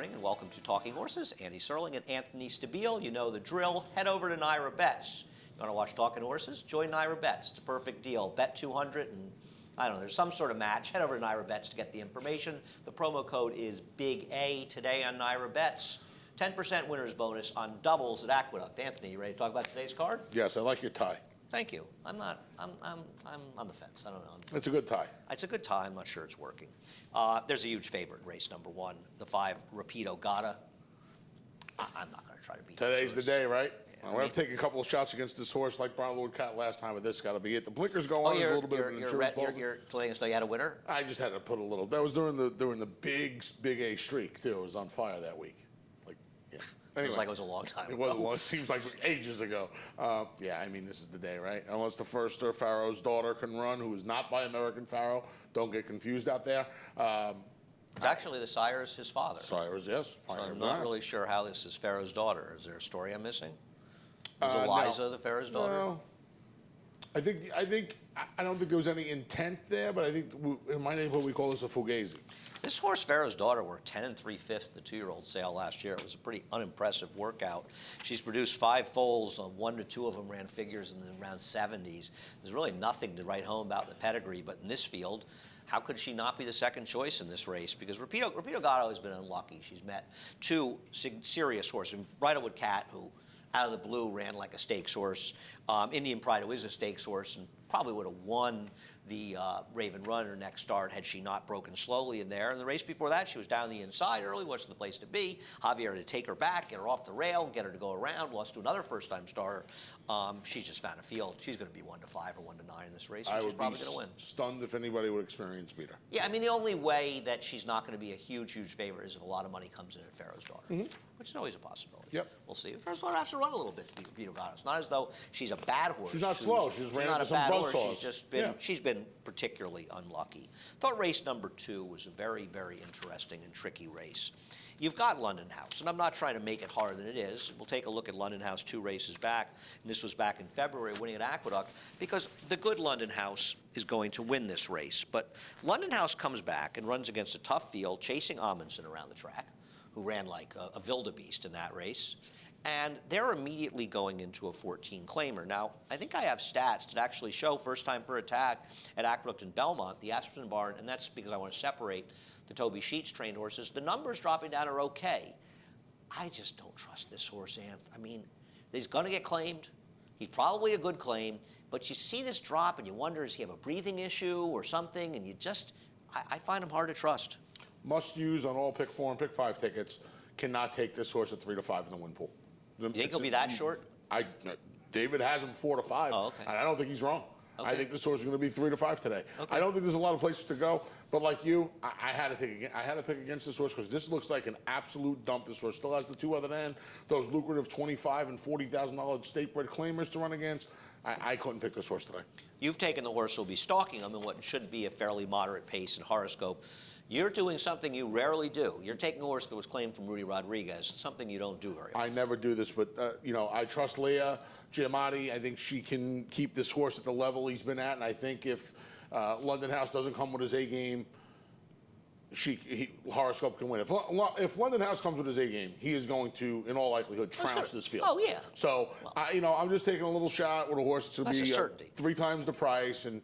morning and welcome to Talking Horses. Andy Serling and Anthony Stabile. You know the drill. Head over to Naira Bets. You want to watch Talking Horses? Join Naira Bets. It's a perfect deal. Bet 200 and I don't know, there's some sort of match. Head over to Naira Bets to get the information. The promo code is Big A today on Naira Bets. 10% winner's bonus on doubles at Aqueduct. Anthony, you ready to talk about today's card? Yes, I like your tie. Thank you. I'm on the fence. I don't know. It's a good tie. It's a good tie. I'm not sure it's working. There's a huge favorite in race number 1, the 5, Rapido Gata. I'm not going to try to beat Today's the day, right? Yeah, I'm going to take a couple of shots against this horse like Brown Lord Cat last time, but this got to be it. The blinkers go on. There's a little bit of an insurance policy. You're letting us know you had a winner? I just had to put a little. That was during the big A streak, too. It was on fire that week. Anyway, it was like it was a long time ago. It was long. It seems like ages ago. Yeah, I mean, this is the day, right? Unless the first Pharaoh's daughter can run, who is not by American Pharaoh. Don't get confused out there. It's actually the sire's his father. Sire's, yes. So I'm not really sure how this is Pharaoh's daughter. Is there a story I'm missing? Is Eliza the Pharaoh's daughter? No. I don't think there was any intent there, but I think in my neighborhood we call this a fugazi. This horse, Pharaoh's daughter, worked 10 3/5 the 2-year-old sale last year. It was a pretty unimpressive workout. She's produced 5 foals. 1 to 2 of them ran figures in the around 70s. There's really nothing to write home about the pedigree, but in this field, how could she not be the second choice in this race? Because Rapido Gatto has been unlucky. She's met 2 serious horses. Bridlewood Cat, who out of the blue ran like a stakes horse. Indian Pride, who is a stakes horse, and probably would have won the Raven Runner next start had she not broken slowly in there. And the race before that, she was down the inside early, wasn't the place to be. Javier had to take her back, get her off the rail, get her to go around, lost to another first-time starter. She's just found a field. She's going to be 1 to 5 or 1 to 9 in this race, and she's probably going to win. Stunned if anybody would experience beat her. Yeah, I mean, the only way that she's not going to be a huge favorite is if a lot of money comes in at Pharaoh's daughter, which is always a possibility. Yep. We'll see. Pharaoh's daughter has to run a little bit to beat Rapido Gatto. It's not as though she's a bad horse. She's not slow. She's ran into some buzzsaws. She's been particularly unlucky. Thought race number 2 was a very, very interesting and tricky race. You've got London House, and I'm not trying to make it harder than it is. We'll take a look at London House 2 races back, and this was back in February, winning at Aqueduct, because the good London House is going to win this race. But London House comes back and runs against a tough field, chasing Amundsen around the track, who ran like a wildebeest in that race. And they're immediately going into a 14 claimer. Now, I think I have stats that actually show first time per attack at Aqueduct and Belmont, the Aspen Barn, and that's because I want to separate the Toby Sheets trained horses. The numbers dropping down are okay. I just don't trust this horse, Anth. I mean, he's going to get claimed. He's probably a good claim, but you see this drop and you wonder, does he have a breathing issue or something? And you just, I find him hard to trust. Must use on all pick 4 and pick 5 tickets. Cannot take this horse at 3 to 5 in the win pool. You think he'll be that short? David has him 4 to 5, oh, okay. and I don't think he's wrong. Okay. I think this horse is going to be 3 to 5 today. Okay. I don't think there's a lot of places to go, but like you, I had to pick against this horse because this looks like an absolute dump. This horse still has the 2 other end, those lucrative $25,000 and $40,000 state-bred claimers to run against. I couldn't pick this horse today. You've taken the horse who'll be stalking him in what should be a fairly moderate pace and horoscope. You're doing something you rarely do. You're taking a horse that was claimed from Rudy Rodriguez, something you don't do very often. I never do this, but, I trust Leah Giamatti. I think she can keep this horse at the level he's been at, and I think if London House doesn't come with his A-game, horoscope can win. If London House comes with his A-game, he is going to, in all likelihood, trounce this field. Oh, yeah. So, I'm just taking a little shot with a horse that's going to be 3 times the price, and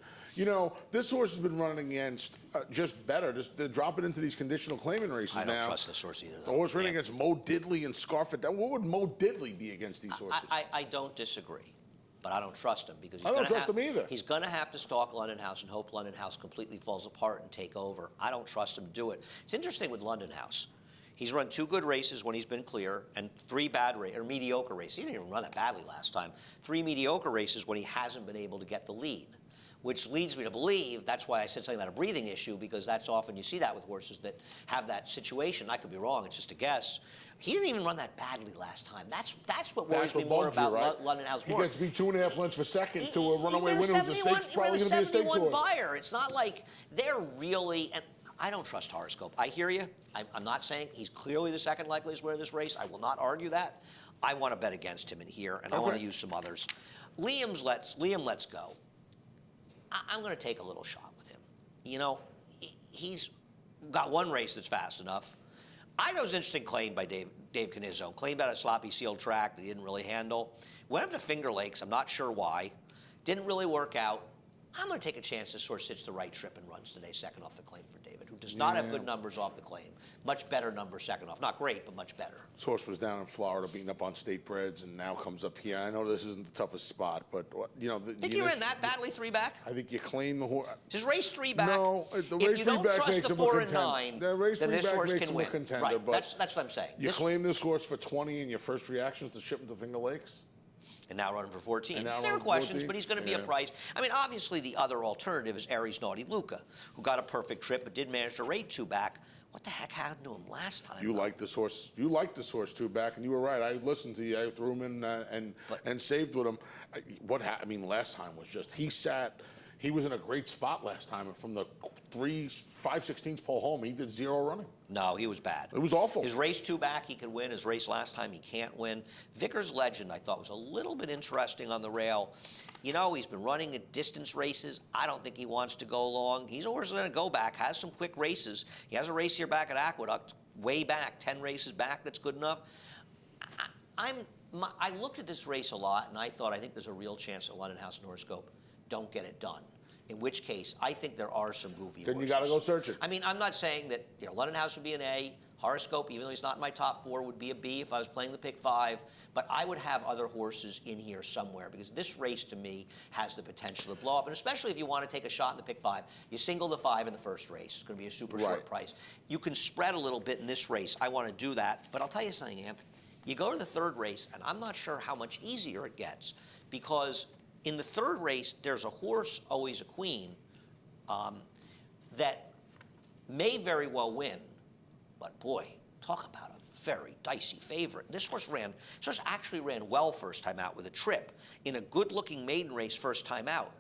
this horse has been running against just better. They're dropping into these conditional claiming races now. I don't trust this horse either, though. The horse running against Mo Diddley and Scarfit. What would Mo Diddley be against these horses? I don't disagree, but I don't trust him because I don't trust him either. He's going to have to stalk London House and hope London House completely falls apart and take over. I don't trust him to do it. It's interesting with London House. He's run 2 good races when he's been clear and 3 mediocre races. He didn't even run that badly last time. 3 mediocre races when he hasn't been able to get the lead, which leads me to believe, that's why I said something about a breathing issue, because that's often you see that with horses that have that situation. I could be wrong, it's just a guess. He didn't even run that badly last time. That's what worries me more about London House. He gets beat 2.5 lengths per second to a runaway winner who's probably going to be a stakes horse. Buyer. It's not like they're really, and I don't trust horoscope. I hear you. I'm not saying he's clearly the second likeliest winner of this race. I will not argue that. I want to bet against him in here, and I want to use some others. Liam lets go. I'm going to take a little shot with him. He's got 1 race that's fast enough. I thought it was an interesting claim by Dave Canizzo. Claimed about a sloppy sealed track that he didn't really handle. Went up to Finger Lakes. I'm not sure why. Didn't really work out. I'm going to take a chance this horse sits the right trip and runs today, second off the claim for David, who does not have good numbers off the claim. Much better numbers second off. Not great, but much better. This horse was down in Florida beating up on state breds and now comes up here. I know this isn't the toughest spot, but, you know. Think you ran that badly 3-back? I think you claim the horse. Just race 3-back. No, the if race you 3-back don't trust makes the him 4 a and contender. 9, The race then this 3-back horse makes can him a win. contender, Right, but that's what I'm saying. You claim this horse for 20 in your first reactions to ship him to Finger Lakes? And now running for 14. Now There are running for questions, 14? but he's going to be a price. I mean, obviously, the other alternative is Aries Naughty Luca, who got a perfect trip but did manage to rate 2-back. What the heck happened to him last time? You like this horse. You like this horse 2-back, and you were right. I listened to you. I threw him in and saved with him. I mean, last time was just he was in a great spot last time, and from the 5/16 pole home, he did 0 running. No, he was bad. It was awful. His race 2-back, he could win. His race last time, he can't win. Vickers Legend, I thought, was a little bit interesting on the rail. You know, he's been running at distance races. I don't think he wants to go long. He's always going to go back, has some quick races. He has a race here back at Aqueduct, way back, 10 races back. That's good enough. I looked at this race a lot, and I think there's a real chance that London House and Horoscope don't get it done. In which case, I think there are some goofy horses. Then you got to go search it. I mean, I'm not saying that London House would be an A. Horoscope, even though he's not in my top 4, would be a B if I was playing the pick 5. But I would have other horses in here somewhere because this race, to me, has the potential to blow up. And especially if you want to take a shot in the pick 5, you single the 5 in the first race. It's going to be a super short price. You can spread a little bit in this race. I want to do that. But I'll tell you something, Anthony. You go to the third race, and I'm not sure how much easier it gets because in the third race, there's a horse, always a queen, that may very well win, but boy, talk about a very dicey favorite. This horse actually ran well first time out with a trip in a good-looking maiden race first time out.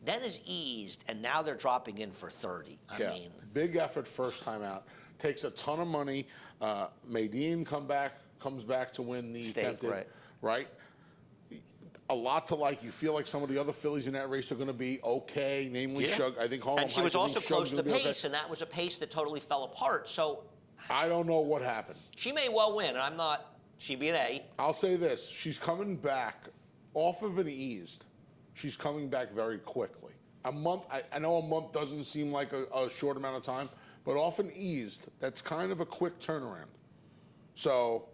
Then is eased, and now they're dropping in for 30. I mean, big effort first time out. Takes a ton of money. Maydeen comes back to win the Stake, Tempted, right? A lot to like. You feel like some of the other fillies in that race are going to be okay, namely Shug. I think Harlem and she was also close to the pace, okay. and that was a pace that totally fell apart. So I don't know what happened. She may well win, and I'm not. She'd be an A. I'll say this: she's coming back off of an eased. She's coming back very quickly. A month. I know a month doesn't seem like a short amount of time, but off an eased, that's kind of a quick turnaround. So,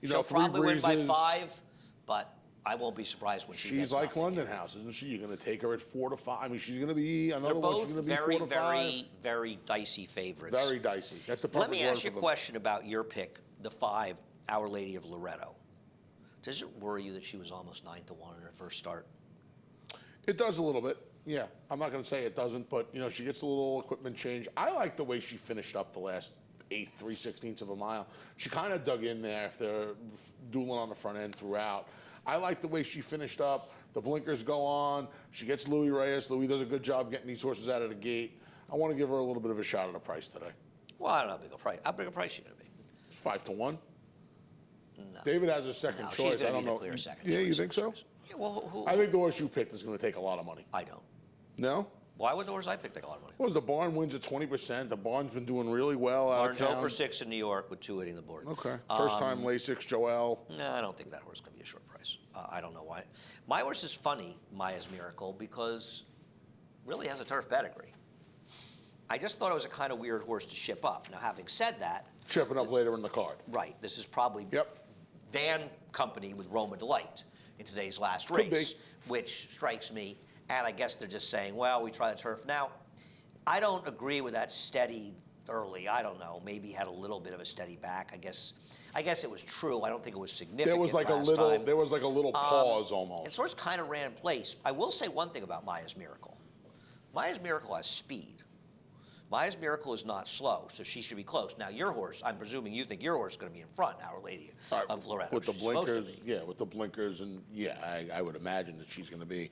She'll probably win by 5, but I won't be surprised when she gets She's like nothing London here. House, isn't she? You're going to take her at 4 to 5. I mean, she's going to be another They're one. both She's going to be very, 4 to 5. very, very dicey favorites. Very dicey. That's the perfect Let me word ask you a for them. question about your pick, the 5, Our Lady of Loretto. Does it worry you that she was almost 9 to 1 in her first start? It does a little bit. Yeah, I'm not going to say it doesn't, but she gets a little equipment change. I like the way she finished up the last 3/16 of a mile. She kind of dug in there if they're dueling on the front end throughout. I like the way she finished up. The blinkers go on. She gets Louis Reyes. Louis does a good job getting these horses out of the gate. I want to give her a little bit of a shot at a price today. Well, I don't know how big a price. How big a price is she going to be? 5 to 1. No. David has a second choice. She's going to be the know. clear second Yeah, choice. you think so? Yeah, well, I think the horse you picked is going to take a lot of money. I don't. No? Why would the horse I picked take a lot of money? What was the barn wins at 20%? The barn's been doing really well out Barnes of town. 0 for 6 in New York with 2 hitting the board. Okay. First time Lasix, Joel. No, I don't think that horse is going to be a short price. I don't know why. My horse is funny, Maya's Miracle, because really has a turf pedigree. I just thought it was a kind of weird horse to ship up. Now, having said that, Chipping up later in the card. right, this is probably van company with Roma Delight in today's last Could race, be. which strikes me. And I guess they're just saying, well, we try the turf. Now, I don't agree with that steady early. I don't know. Maybe had a little bit of a steady back. I guess it was true. I don't think it was significant. There was like last a little. time. There was like a little pause It almost. sort of kind of ran in place. I will say one thing about Maya's Miracle. Maya's Miracle has speed. Maya's Miracle is not slow, so she should be close. Now, your horse, I'm presuming you think your horse is going to be in front, Our Lady of Loretto. With the She's supposed to blinkers, be. yeah, with the blinkers, and yeah, I would imagine that she's going to be.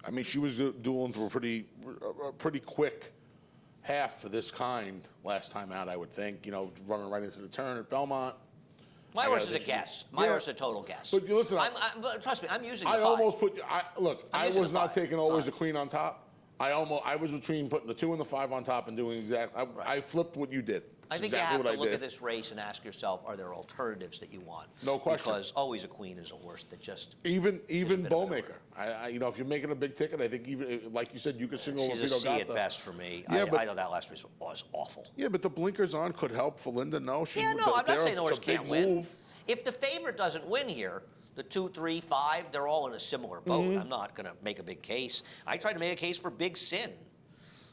I mean, she was dueling through a pretty quick half for this kind last time out. I would think, running right into the turn at Belmont. My horse is a guess. My horse is a total guess. But listen, but trust me, I'm using the I 5. almost put. I using was the not 5. taking always Sorry. the queen on top. I was between putting the 2 and the 5 on top and doing exact. I flipped what you did. I think exactly you have to look did. at this race and ask yourself, are there alternatives that you want? No question. Because always a queen is a horse that just... Even bit of an Bowmaker. If you're making a big ticket, I think even like you said, you could single She's a C at best for me. Yeah, I thought that last race was awful. Yeah, but the blinkers on could help for Linda. No, I'm not saying the horse it's a big can't win. move. If the favorite doesn't win here, the 2, 3, 5, they're all in a similar boat. I'm not going to make a big case. I tried to make a case for Big Sin,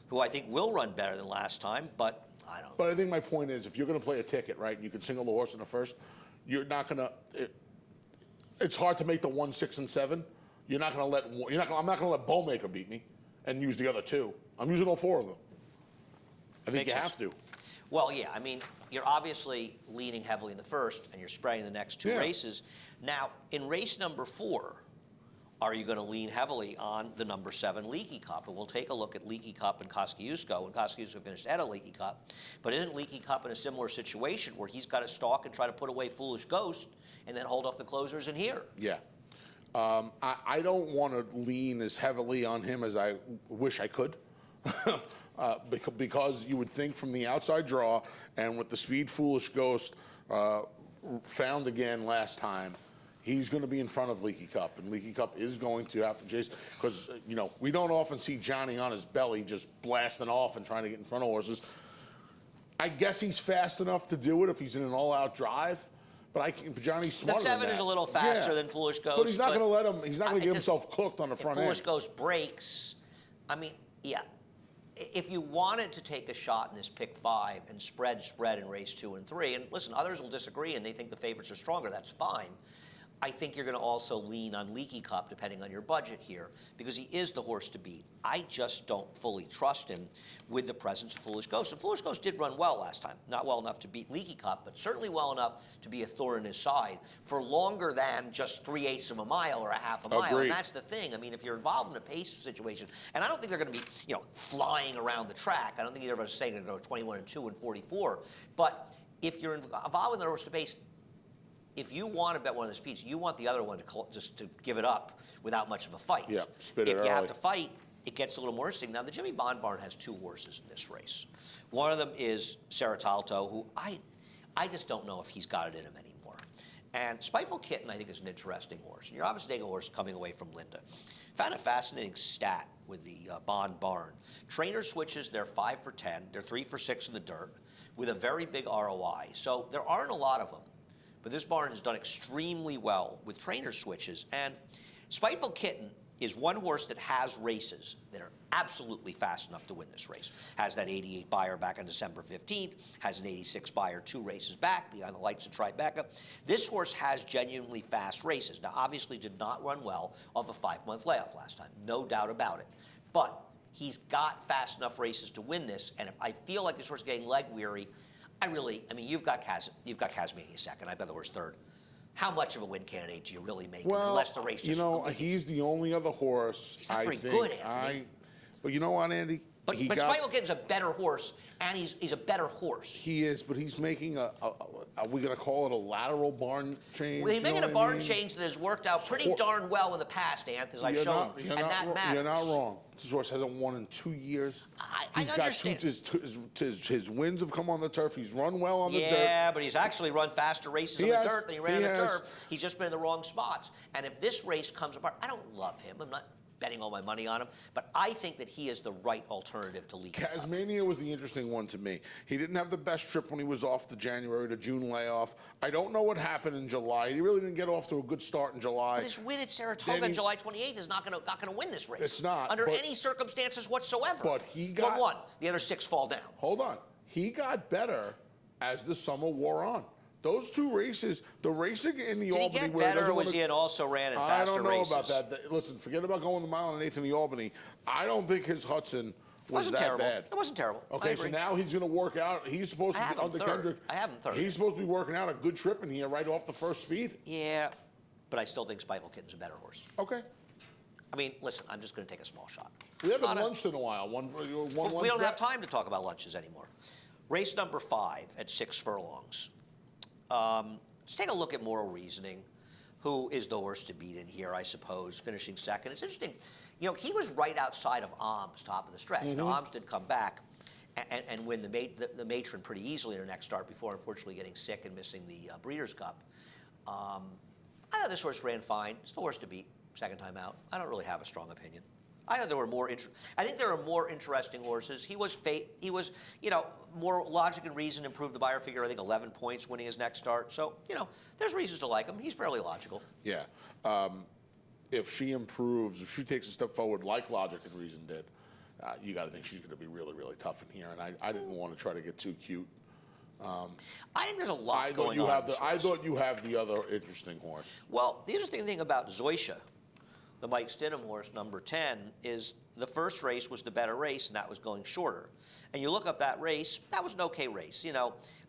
who I think will run better than last time, but I don't. But I think my point is, if you're going to play a ticket, right, you can single the horse in the first, you're not going to. It's hard to make the 1, 6, and 7. You're not going to let. I'm not going to let Bowmaker beat me, and use the other 2. I'm using all 4 of them. I think Makes you sense. have to. Well, yeah, I mean, you're obviously leaning heavily in the first, and you're spreading the next 2 Yeah. races. Now, in race number 4, are you going to lean heavily on the number 7 Leaky Cup? And we'll take a look at Leaky Cup and Kosciuszko, and Kosciuszko finished ahead of Leaky Cup. But isn't Leaky Cup in a similar situation where he's got to stalk and try to put away Foolish Ghost and then hold off the closers in here? Yeah. I don't want to lean as heavily on him as I wish I could. Because you would think from the outside draw and with the speed Foolish Ghost found again last time, he's going to be in front of Leaky Cup, and Leaky Cup is going to have to chase because we don't often see Johnny on his belly just blasting off and trying to get in front of horses. I guess he's fast enough to do it if he's in an all-out drive. But Johnny's smarter The 7 than that. is a little faster Yeah. than Foolish Ghost. But he's not going to let him. He's not going to get himself cooked on the front if Foolish end. Ghost breaks, I mean, yeah. If you wanted to take a shot in this pick 5 and spread in race 2 and 3, and listen, others will disagree and they think the favorites are stronger, that's fine. I think you're going to also lean on Leaky Cup, depending on your budget here, because he is the horse to beat. I just don't fully trust him with the presence of Foolish Ghost. And Foolish Ghost did run well last time. Not well enough to beat Leaky Cup, but certainly well enough to be a thorn in his side for longer than just 3/8 of a mile or a half a mile. Agreed. And that's the thing. I mean, if you're involved in a pace situation, and I don't think they're going to be, flying around the track. I don't think either of us is saying they're going to go 21 and 2 and 44. But if you're involved in the horse to pace, if you want to bet one of the speeds, you want the other one to just to give it up without much of a fight. Yeah, spit it If you have early. to fight, it gets a little more interesting. Now, the Jimmy Bond Barn has 2 horses in this race. One of them is Saratalto, who I just don't know if he's got it in him anymore. And Spiteful Kitten, I think, is an interesting horse. And you're obviously taking a horse coming away from Linda. Found a fascinating stat with the Bond Barn. Trainer switches, they're 5 for 10. They're 3 for 6 in the dirt with a very big ROI. So there aren't a lot of them. But this barn has done extremely well with trainer switches. And Spiteful Kitten is one horse that has races that are absolutely fast enough to win this race. Has that 88 buyer back on December 15th, has an 86 buyer 2 races back behind the lights of Tribeca. This horse has genuinely fast races. Now, obviously did not run well off a 5-month layoff last time, no doubt about it. But he's got fast enough races to win this, and if I feel like this horse is getting leg weary, I mean, you've got Casmania second. I've got the horse third. How much of a win candidate do you really make unless the race just... he's the only other horse. He's not very I think, good, Anthony. But you know what, Andy? But Spiteful Kitten's a better horse, and he's a better horse. He is, but he's making are we going to call it a lateral barn change? Well, he's making a what I barn mean? change that has worked out pretty darn well in the past, Anth, as I've shown, and that matters. You're not wrong. This horse hasn't won in 2 years. I understand. His wins have come on the turf. He's run well on the dirt. Yeah, but he's actually run faster races on the dirt than he ran on the has. turf. He's just been in the wrong spots. And if this race comes apart, I don't love him. I'm not betting all my money on him, but I think that he is the right alternative to Leaky Cup. Casmania was the interesting one to me. He didn't have the best trip when he was off the January to June layoff. I don't know what happened in July. He really didn't get off to a good start in July. But his win at Saratoga on July 28th is not going to win this race. It's not. Under any circumstances whatsoever. But he got... Won. The other 6 fall down. Hold on. He got better as the summer wore on. Those 2 races, the racing in the Albany... Did he get better, or was he also ran in faster races? I don't know about that. Listen, forget about going the mile and 1/8 in the Albany. I don't think his Hudson was that bad. It wasn't terrible. Okay, so now he's going to work out. He's supposed to be under Kendrick. I have him third. He's supposed to be working out a good trip in here right off the first speed. Yeah, but I still think Spiteful Kitten's a better horse. Okay. I mean, listen, I'm just going to take a small shot. We haven't lunched in a while. We don't have time to talk about lunches anymore. Race number 5 at 6 furlongs. Let's take a look at Moral Reasoning, who is the horse to beat in here, I suppose, finishing second. It's interesting. He was right outside of Alms, top of the stretch. Now, Alms did come back. and win the matron pretty easily in her next start before unfortunately getting sick and missing the Breeders' Cup. I thought this horse ran fine. It's the horse to beat second time out. I don't really have a strong opinion. I thought there were more. I think there are more interesting horses. He was, more logic and reason improved the buyer figure. I think 11 points winning his next start. So, there's reasons to like him. He's fairly logical. Yeah. If she improves, if she takes a step forward like logic and reason did, you got to think she's going to be really, really tough in here. And I didn't want to try to get too cute. I think there's a lot going on. I thought you have the other interesting horse. Well, the interesting thing about Zoysia, the Mike Stidham horse, number 10, is the first race was the better race, and that was going shorter. And you look up that race, that was an okay race.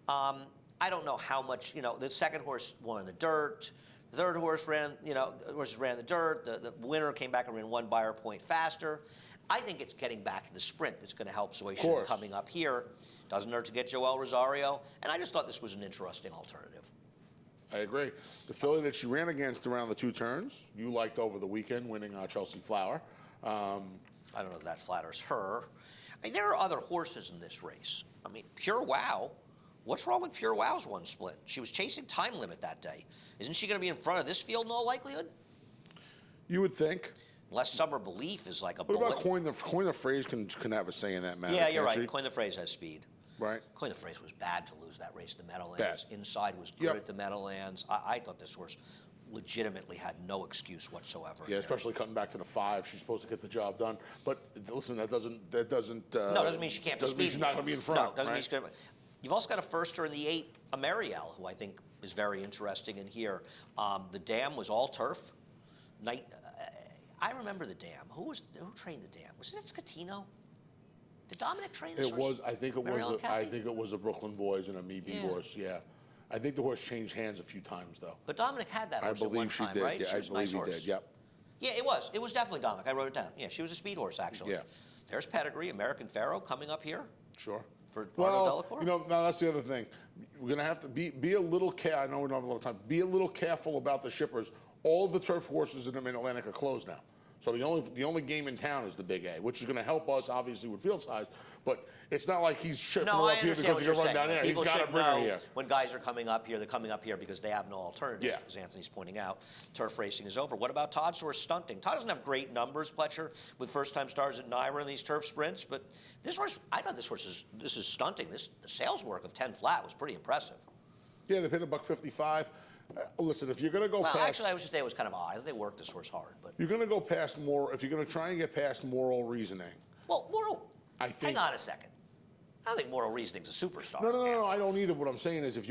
I don't know how much, the second horse won in the dirt. The third horse ran, horses ran the dirt. The winner came back and ran 1 buyer point faster. I think it's getting back to the sprint that's going to help Zoysia coming up here. Doesn't hurt to get Joel Rosario. And I just thought this was an interesting alternative. I agree. The filly that she ran against around the 2 turns, you liked over the weekend, winning Chelsea Flower. I don't know if that flatters her. There are other horses in this race. Pure Wow. What's wrong with Pure Wow's 1 split? She was chasing Time Limit that day. Isn't she going to be in front of this field in all likelihood? You would think. Unless Summer Belief is like a bullet. bullet. What about Coin the Phrase can have a say in that matter? Yeah, you're right. She? Coin the Phrase has speed. Right. Coin the Phrase was bad to lose that race to Meadowlands. Inside was good at the Meadowlands. I thought this horse legitimately had no excuse whatsoever. Yeah, especially cutting back to the 5. She's supposed to get the job done. But listen, that doesn't. No, doesn't mean she can't be speedy. Mean she's not going to be in front. No, doesn't mean she's going to. You've also got a firster in the 8, a Marielle, who I think is very interesting in here. The dam was all turf. I remember the dam. Who trained the dam? Was it Scatino? Did Dominic train this horse? I think it was a Brooklyn Boys and a Me-Bee horse. Yeah. I think the horse changed hands a few times though. But Dominic had that horse at one time, did. right? Yeah, I believe he did. Yep. Yeah, it was. It was definitely Dominic. I wrote it down. Yeah, she was a speed horse actually. Yeah. There's Pedigree, American Pharaoh coming up here. Sure. For Arno Delacour? Now that's the other thing. We're going to have to be a little careful. I know we don't have a lot of time. Be a little careful about the shippers. All of the turf horses in the Mid-Atlantic are closed now. So the only game in town is the Big A, which is going to help us obviously with field size. But it's not like he's shipping her up here because he's going to run down there. People he's got to bring her here. When guys are coming up here, they're coming up here because they have no alternative. Yeah. As Anthony's pointing out, turf racing is over. What about Todd's horse Stunting? Todd doesn't have great numbers, Pletcher, with first-time stars at Naira in these turf sprints. But this horse, I thought this is Stunting. The sales work of 10 flat was pretty impressive. Yeah, they paid $155. Listen, if you're going to go past... Actually, I would just say it was kind of odd. They worked this horse hard, but... You're going to go past more... If you're going to try and get past moral reasoning... Well, hang on a second. I don't think moral reasoning's a superstar. No, I don't either. What I'm saying is, if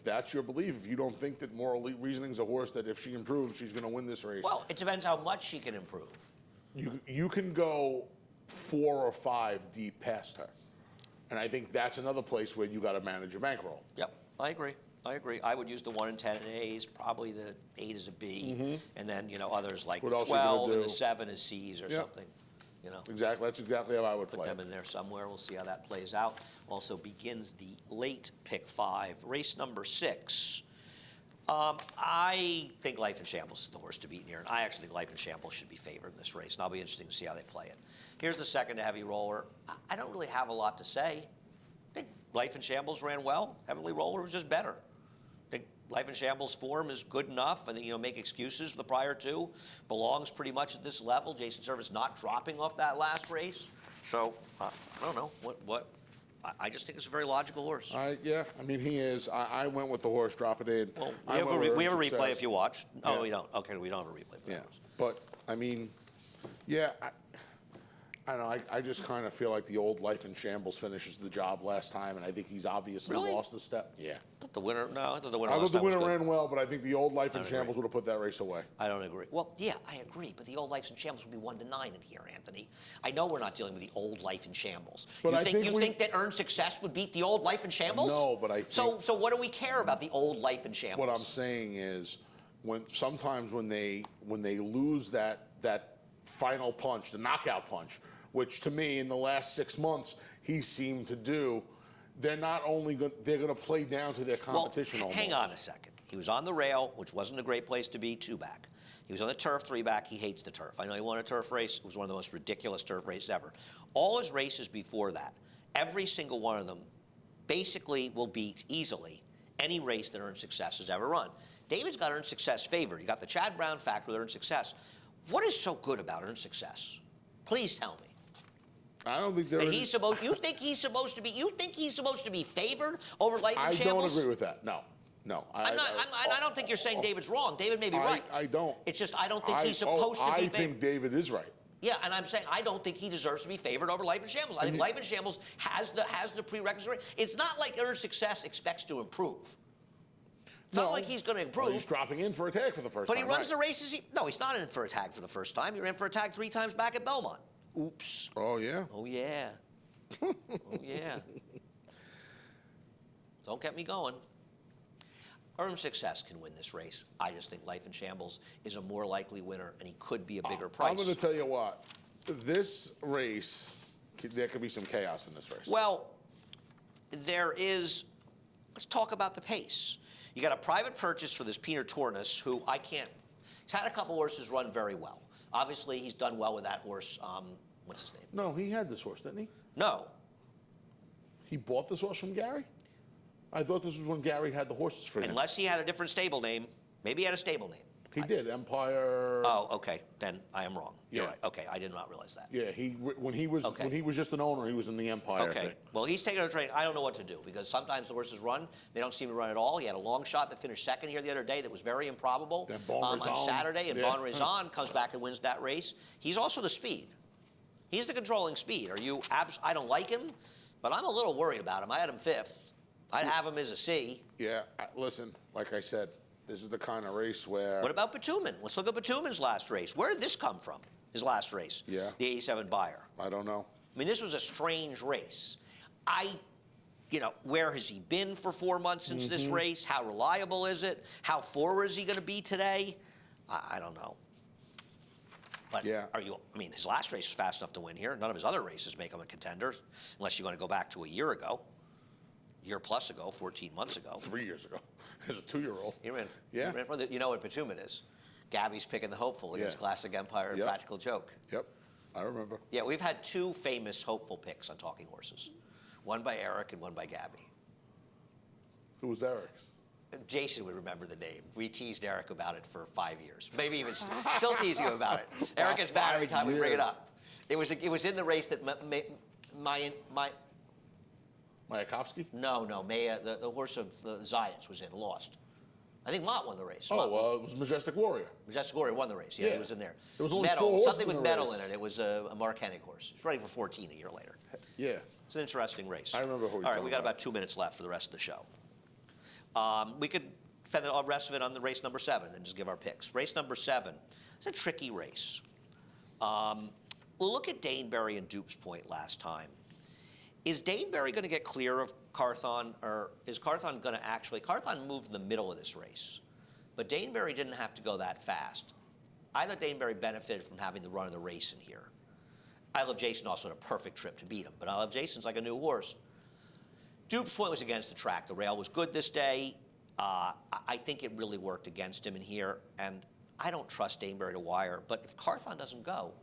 that's your belief, if you don't think that moral reasoning's a horse that if she improves, she's going to win this race... Well, it depends how much she can improve. You can go 4 or 5 deep past her. And I think that's another place where you got to manage your bankroll. Yep, I agree. I would use the 1 and 10 in A's, probably the 8 as a B, and then others like the 12 and the 7 as C's or something. Exactly. That's exactly how I would play. Put them in there somewhere. We'll see how that plays out. Also begins the late pick 5, race number 6. I think Life in Shambles is the horse to beat here, and I actually think Life in Shambles should be favored in this race, and I'll be interested to see how they play it. Here's the second heavy roller. I don't really have a lot to say. I think Life in Shambles ran well. Heavily roller was just better. I think Life in Shambles' form is good enough. I think, make excuses for the prior 2. Belongs pretty much at this level. Jason Servis not dropping off that last race. So, I don't know. I just think it's a very logical horse. Yeah, he is. I went with the horse, drop it in. Well, we have a replay if you watch. Oh, yeah. We don't. Okay, we don't have a replay for that horse. But, I don't know. I just kind of feel like the old Life in Shambles finishes the job last time, and I think he's obviously lost a step. Yeah. I thought the winner ran well, but I think the old Life in Shambles would have put that race away. I don't agree. Well, yeah, I agree, but the old Life in Shambles would be 1 to 9 in here, Anthony. I know we're not dealing with the old Life in Shambles. But you think that Earned Success would beat the old Life in Shambles? No, but I think... So what do we care about the old Life in Shambles? What I'm saying is, sometimes when they lose that final punch, the knockout punch, which to me in the last 6 months he seemed to do, they're not only they're going to play down to their competition. Well, hang on a second. He was on the rail, which wasn't a great place to be, 2-back. He was on the turf, 3-back. He hates the turf. I know he won a turf race. It was one of the most ridiculous turf races ever. All his races before that, every single one of them basically will beat easily any race that Earned Success has ever run. David's got Earned Success favored. You got the Chad Brown factor with Earned Success. What is so good about Earned Success? Please tell me. I don't think there That is. he's supposed. You think he's supposed to be? You think he's supposed to be favored over Life in I Shambles? don't agree with that. No. No. I don't think you're saying David's wrong. David may be right. I don't. It's just I don't think he's supposed to be favored. I think David is right. Yeah, and I'm saying I don't think he deserves to be favored over Life in Shambles. I think Life in Shambles has the prerequisite. It's not like Earned Success expects to improve. It's not like he's going to improve. Well, he's dropping in for a tag for the first but time. But he runs the races. No, he's not in for a tag for the first time. He ran for a tag 3 times back at Belmont. Oops. Oh, yeah? Oh, yeah. Oh, yeah. Don't get me going. Earned Success can win this race. I just think Life in Shambles is a more likely winner, and he could be a bigger price. I'm going to tell you what. This race, there could be some chaos in this race. Well, there is. Let's talk about the pace. You got a private purchase for this Peter Tornes, who I can't. He's had a couple horses run very well. Obviously, he's done well with that horse. What's his name? No, he had this horse, didn't he? No. He bought this horse from Gary? I thought this was when Gary had the horses for him. Unless he had a different stable name. Maybe he had a stable name. He did, Empire. Oh, okay. Then I am wrong. You're Yeah. right. Okay, I did not realize that. Yeah, when he was just an owner, he was in the Empire Okay. thing. Well, he's taking a train. I don't know what to do because sometimes the horses run. They don't seem to run at all. He had a long shot that finished second here the other day that was very improbable Then Bon on Raison. Saturday, and Yeah. Bon Raison comes back and wins that race. He's also the speed. He's the controlling speed. Are you? I don't like him, but I'm a little worried about him. I had him 5th. I'd have him as a C. Yeah, listen, like I said, this is the kind of race where... What about Batuman? Let's look at Batuman's last race. Where did this come from? His last race. Yeah. The 87 Buyer. I don't know. I mean, this was a strange race. Where has he been for 4 months since this race? How reliable is it? How forward is he going to be today? I don't know. But Yeah. his last race was fast enough to win here. None of his other races make him a contender, unless you're going to go back to a year ago, year plus ago, 14 months ago. 3 years ago. As a 2-year-old. He ran, Yeah. he ran for you know what Batuman is? Gabby's picking the hopeful against Yeah. Classic Empire and Yep. Practical Joke. Yep, I remember. Yeah, we've had 2 famous hopeful picks on Talking Horses. One by Eric and one by Gabby. Who was Eric's? Jason would remember the name. We teased Eric about it for 5 years. Maybe even still teasing him about it. Eric gets mad every time we bring it up. It was in the race that Mayakovsky? No, Maya, the horse of Zayats was in, lost. I think Mott won the race. Oh, it was Majestic Warrior. Majestic Warrior won the race. Yeah, Yeah. he was in there. There was only Medal, 4 horses something in with the medal race. in it. It was a Mark Hennig horse. He's running for 14 a year later. Yeah. It's an interesting race. I remember who you're All right, talking we got about. about 2 minutes left for the rest of the show. We could spend the rest of it on the race number 7 and just give our picks. Race number 7, it's a tricky race. We'll look at Daneberry and Duke's Point last time. Is Daneberry going to get clear of Carthon, or is Carthon going to actually... Carthon moved in the middle of this race, but Daneberry didn't have to go that fast. I thought Daneberry benefited from having the run of the race in here. I Love Jason also had a perfect trip to beat him, but I Love Jason's like a new horse. Duke's Point was against the track. The rail was good this day. I think it really worked against him in here, and I don't trust Daneberry to wire, but if Carthon doesn't go,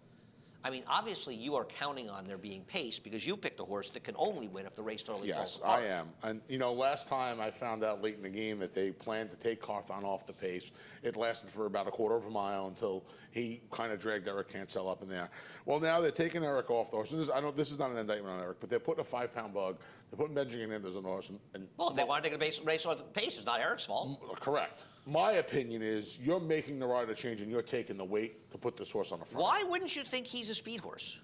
I mean, obviously you are counting on there being pace because you picked a horse that can only win if the race totally falls Yes, apart. I am. And, last time I found out late in the game that they planned to take Carthon off the pace. It lasted for about a quarter of a mile until he kind of dragged Eric Cancel up in there. Well, now they're taking Eric off the horse. And this is not an indictment on Eric, but they're putting a 5-pound bug. They're putting Benjamin Anders on the horse. Well, if they want to take the race off the pace, it's not Eric's fault. Correct. My opinion is you're making the rider change and you're taking the weight to put this horse on the front. Why wouldn't you think he's a speed horse?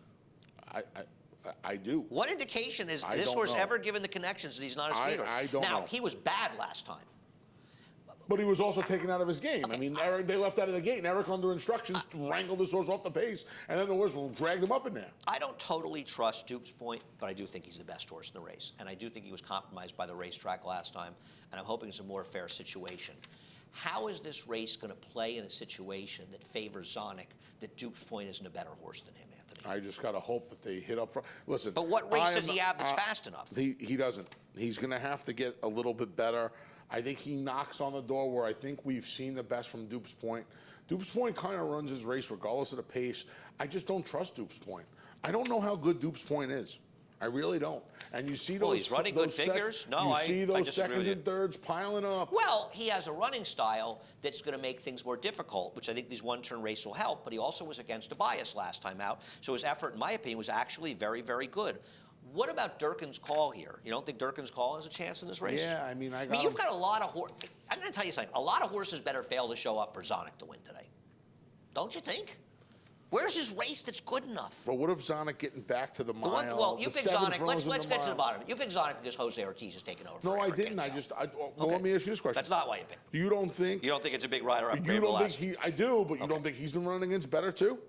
I do. What indication is I this don't horse know. ever given the connections that he's not a speed horse? I don't now, know. he was bad last time. But he was also taken out of his game. I mean, Eric, they left out of the gate, and Eric, under instructions, wrangled this horse off the pace, and then the horse dragged him up in there. I don't totally trust Duke's Point, but I do think he's the best horse in the race. And I do think he was compromised by the racetrack last time, and I'm hoping it's a more fair situation. How is this race going to play in a situation that favors Zonic, that Duke's Point isn't a better horse than him, Anthony? I just got to hope that they hit up front. Listen. But what race does he have that's fast enough? He doesn't. He's going to have to get a little bit better. I think he knocks on the door where I think we've seen the best from Dupes Point. Dupes Point kind of runs his race regardless of the pace. I just don't trust Dupes Point. I don't know how good Dupes Point is. I really don't. And you see those. Well, he's running good figures. No, you see I those disagree with seconds you. and thirds piling up. Well, he has a running style that's going to make things more difficult, which I think these one-turn races will help, but he also was against a bias last time out, so his effort, in my opinion, was actually very, very good. What about Durkin's Call here? You don't think Durkin's Call has a chance in this race? Yeah, I mean, you've got a lot of horses. I'm going to tell you something. A lot of horses better fail to show up for Zonic to win today. Don't you think? Where's his race that's good enough? But what if Zonic getting back to the mile? Well, you the pick seventh Zonic. runs Let's in get to the mile? bottom of it. You pick Zonic because Jose Ortiz is taking over. No, I forever didn't. against Well, Okay. let me ask you this question. That's not why you picked. You don't think? You don't think it's a big rider up You don't think I do, but you don't think he's been running against better too?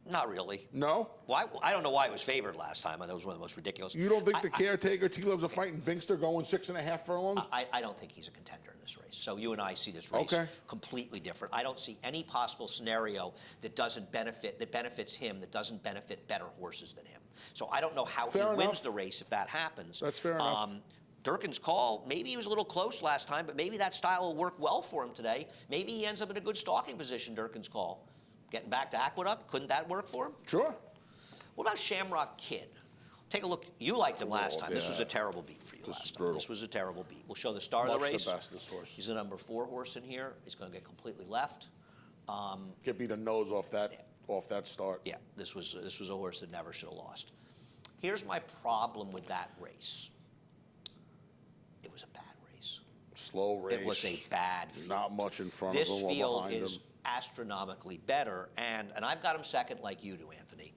Not really. No? Why? I don't know why he was favored last time. That was one of the most ridiculous. You don't think the caretaker T-Love's a fighting Binkster going 6.5 furlongs? I don't think he's a contender in this race. So you and I see this race completely different. I don't see any possible scenario that benefits him, that doesn't benefit better horses than him. So I don't know how he wins the race if that happens. That's fair enough. Durkin's Call, maybe he was a little close last time, but maybe that style will work well for him today. Maybe he ends up in a good stalking position, Durkin's Call. Getting back to Aqueduct, couldn't that work for him? Sure. What about Shamrock Kid? Take a look. You liked him last time. Yeah. This was a terrible beat for you last time. Brutal. This was a terrible beat. We'll show the start of the race. The best, this horse. He's the number 4 horse in here. He's going to get completely left. Get me the nose off that start. Yeah, this was a horse that never should have lost. Here's my problem with that race. It was a bad race. Slow race. It was a bad field. Not much in front this of him or field behind is him. astronomically better, and I've got him second like you do, Anthony.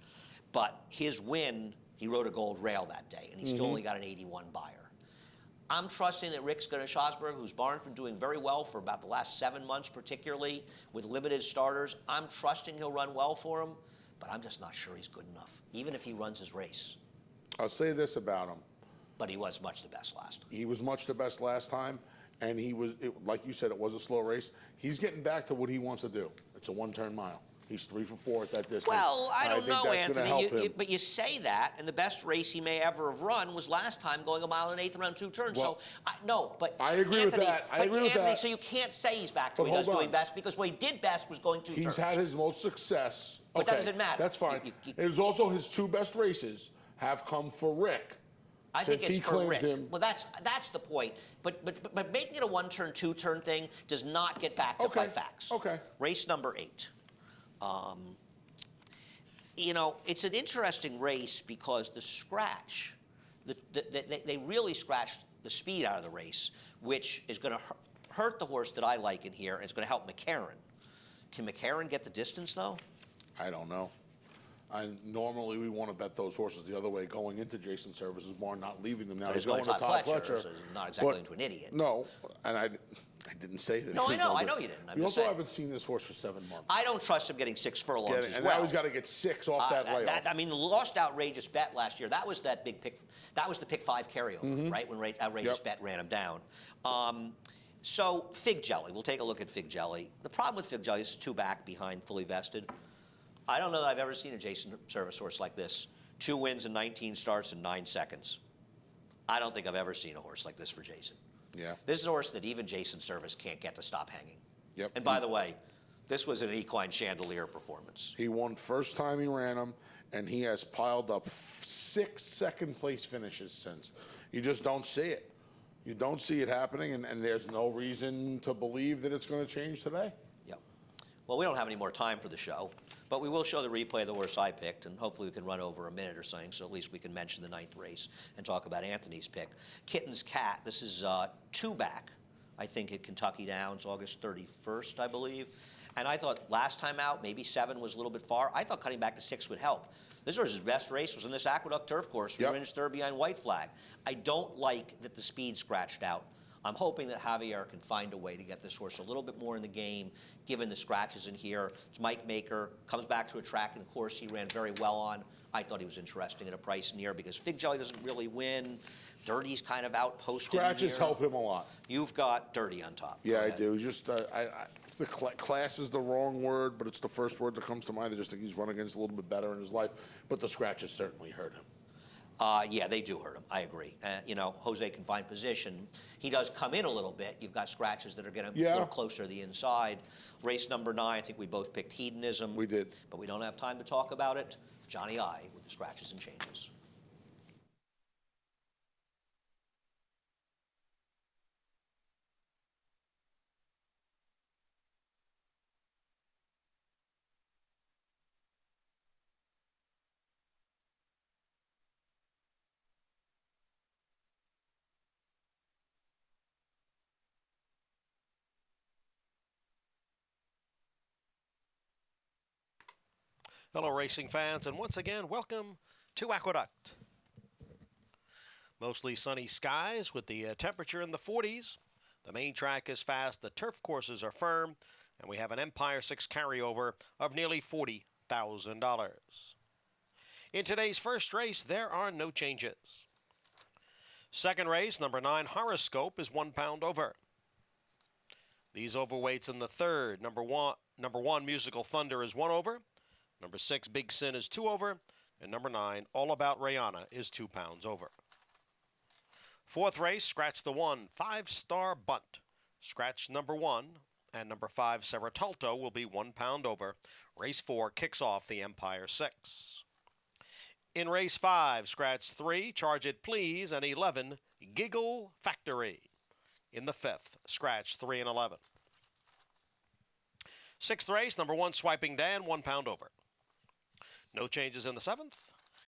But his win, he rode a gold rail that day, and he still only got an 81 buyer. I'm trusting that Rick Scudder-Schosberg, whose barn's been doing very well for about the last 7 months, particularly with limited starters, I'm trusting he'll run well for him, but I'm just not sure he's good enough, even if he runs his race. I'll say this about him. But he was much the best last. He was much the best last time, and like you said, it was a slow race. He's getting back to what he wants to do. It's a one-turn mile. He's 3 for 4 at that distance. Well, I don't think know, that's gonna help Anthony. him. But you say that, and the best race he may ever have run was last time, going 1 1/8 around 2 turns. Well, no, but I agree with Anthony, that. I but agree with Anthony, that. so you can't say he's back to But what he does hold doing on. best, because what he did best was going 2 turns. He's had his most success. But that Okay, doesn't matter. That's fine. You- It was also his 2 best races have come for Rick. I think Since it's he for claimed Rick. him. Well, that's the point. But making it a 1-turn, 2-turn thing does not get backed up by facts. Okay. Race number 8. You know, it's an interesting race because the scratch, they really scratched the speed out of the race, which is going to hurt the horse that I like in here, and it's going to help McCarran. Can McCarran get the distance, though? I don't know. Normally, we want to bet those horses the other way, going into Jason Service's barn, not leaving them. Now But he's he's going to to Todd Fletcher, Fletcher. so he's not exactly But into an idiot. No, and I didn't say that. No, he I was know. going I to. know you didn't. I'm You just also saying. haven't seen this horse for 7 months. I don't trust him getting 6 furlongs as and well. now he's got to get 6 off that layoff. I mean, the lost outrageous bet last year. That was that big pick. That was the pick 5 carryover, right? When outrageous bet ran him down. So Fig Jelly. We'll take a look at Fig Jelly. The problem with Fig Jelly is 2 back behind fully vested. I don't know that I've ever seen a Jason Service horse like this. 2 wins in 19 starts in 9 seconds. I don't think I've ever seen a horse like this for Jason. Yeah. This is a horse that even Jason Service can't get to stop hanging. Yep. And by the way, this was an equine chandelier performance. He won first time he ran him, and he has piled up 6 second-place finishes since. You just don't see it. You don't see it happening, and there's no reason to believe that it's going to change today. Yep. Well, we don't have any more time for the show, but we will show the replay of the horse I picked, and hopefully we can run over a minute or something, so at least we can mention the 9th race and talk about Anthony's pick. Kitten's Cat, this is 2 back, I think, at Kentucky Downs, August 31st, I believe. And I thought last time out, maybe 7 was a little bit far. I thought cutting back to 6 would help. This horse's best race was in this Aqueduct turf course. We finished 3rd behind White Flag. I don't like that the speed scratched out. I'm hoping that Javier can find a way to get this horse a little bit more in the game, given the scratches in here. It's Mike Maker, comes back to a track and course he ran very well on. I thought he was interesting at a price in here because Fig Jelly doesn't really win. Dirty's kind of outposted in Scratches here. help him a lot. You've got Dirty on top. Yeah, Go I ahead. do. Just the class is the wrong word, but it's the first word that comes to mind. I just think he's run against a little bit better in his life, but the scratches certainly hurt him. Yeah, they do hurt him. I agree. You know, Jose can find position. He does come in a little bit. You've got scratches that are going to be a little closer to the inside. Race number 9, I think we both picked Hedonism. We did. But we don't have time to talk about it. Johnny I with the scratches and changes. Hello, racing fans, and once again, welcome to Aqueduct. Mostly sunny skies with the temperature in the 40s. The main track is fast, the turf courses are firm, and we have an Empire 6 carryover of nearly $40,000. In today's first race, there are no changes. Second race, number 9, Horoscope, is 1 pound over. These overweights in the third, number one Musical Thunder, is 1 over. Number 6, Big Sin, is 2 over. And number 9, All About Rihanna, is 2 pounds over. Fourth race, scratch the 1, 5-Star Bunt. Scratch number 1 and number 5, Serratalto, will be 1 pound over. Race 4 kicks off the Empire 6. In race 5, scratch 3, Charge It Please, and 11, Giggle Factory. In the 5th, scratch 3 and 11. Sixth race, number 1, Swiping Dan, 1 pound over. No changes in the 7th.